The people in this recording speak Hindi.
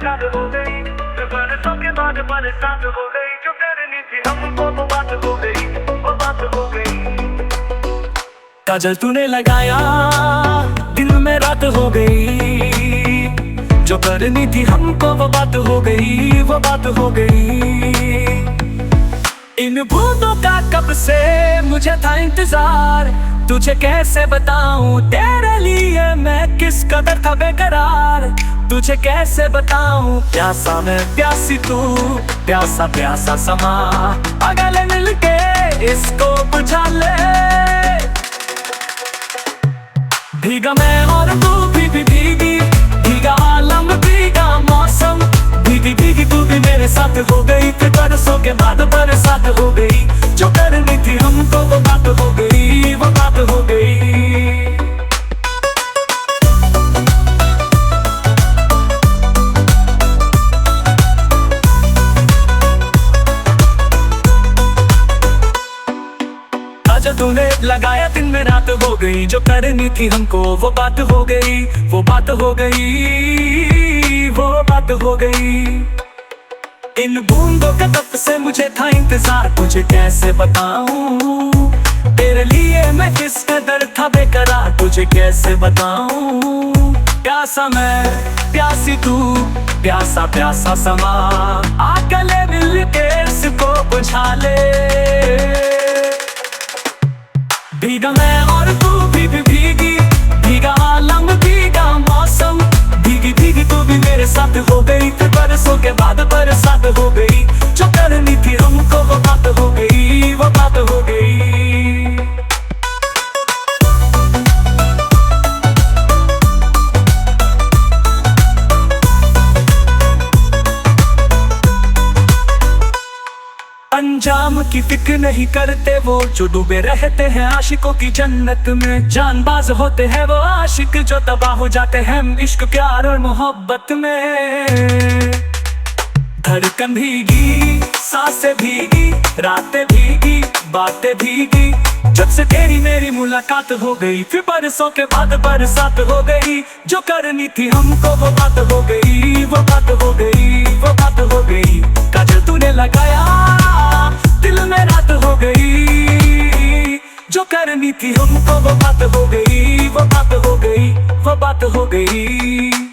मुलाकात हो गई, बरसों के बाद बरसात हो गई। जो करनी थी हमको वो बात हो गई, वो बात हो गई। काजल तूने लगाया, दिल में रात हो गई। जो करनी थी हमको वो बात हो गई, वो बात हो गई। इन बूंदों का कब से मुझे था इंतजार, तुझे कैसे बताऊं तेरे लिए मैं किस कदर था बेकरार। तुझे कैसे बताऊं प्यासा मैं प्यासी तू, प्यासा प्यासा समा। अगले मिलके इसको बुझा ले, भीगा मैं और तू भी भीगी, भीगा आलम भीगा मौसम। भीगी भीगी तू भी मेरे साथ हो गई, फिर बरसों के बाद बरसात हो गई। जो करनी थी हमको वो बात हो गई, वो बात हो गई। जो तूने लगाया दिन में रात हो गई। जो करनी थी हमको वो बात हो गई, वो बात हो गई, वो बात हो गई। इन बूंदों का तब से मुझे था इंतजार, तुझे कैसे बताऊं तेरे लिए मैं किस कदर था बेकरार। तुझे कैसे बताऊं प्यासा मैं प्यासी तू, प्यासा प्यासा समा। आ गले मिल के इसको बुझा ले, भीगा मैं और तू भी भीगी, भीगा आलम भीगा मौसम। भीगी भीगी तू भी मेरे साथ हो गई, फिर बरसों के बाद बरसात हो गई। जो करनी थी हमको वो बात हो गई, वो बात हो गई। अंजाम की फिक्र नहीं करते वो जो डूबे रहते हैं आशिकों की जन्नत में। जानबाज होते हैं वो आशिक जो तबाह हो जाते हैं इश्क प्यार और मोहब्बत में। धड़कन भीगी, सांसें भीगी, रातें भीगी, बातें भीगी। जब से तेरी मेरी मुलाकात हो गई, फिर बरसों के बाद बरसात हो गई। जो करनी थी हमको वो बात हो गई, वो बात हो गई, वो बात हो गई। काजल तूने लगाया, दिल में रात हो गई। जो करनी थी हमको वो बात हो गई, वो बात हो गई, वो बात हो गई।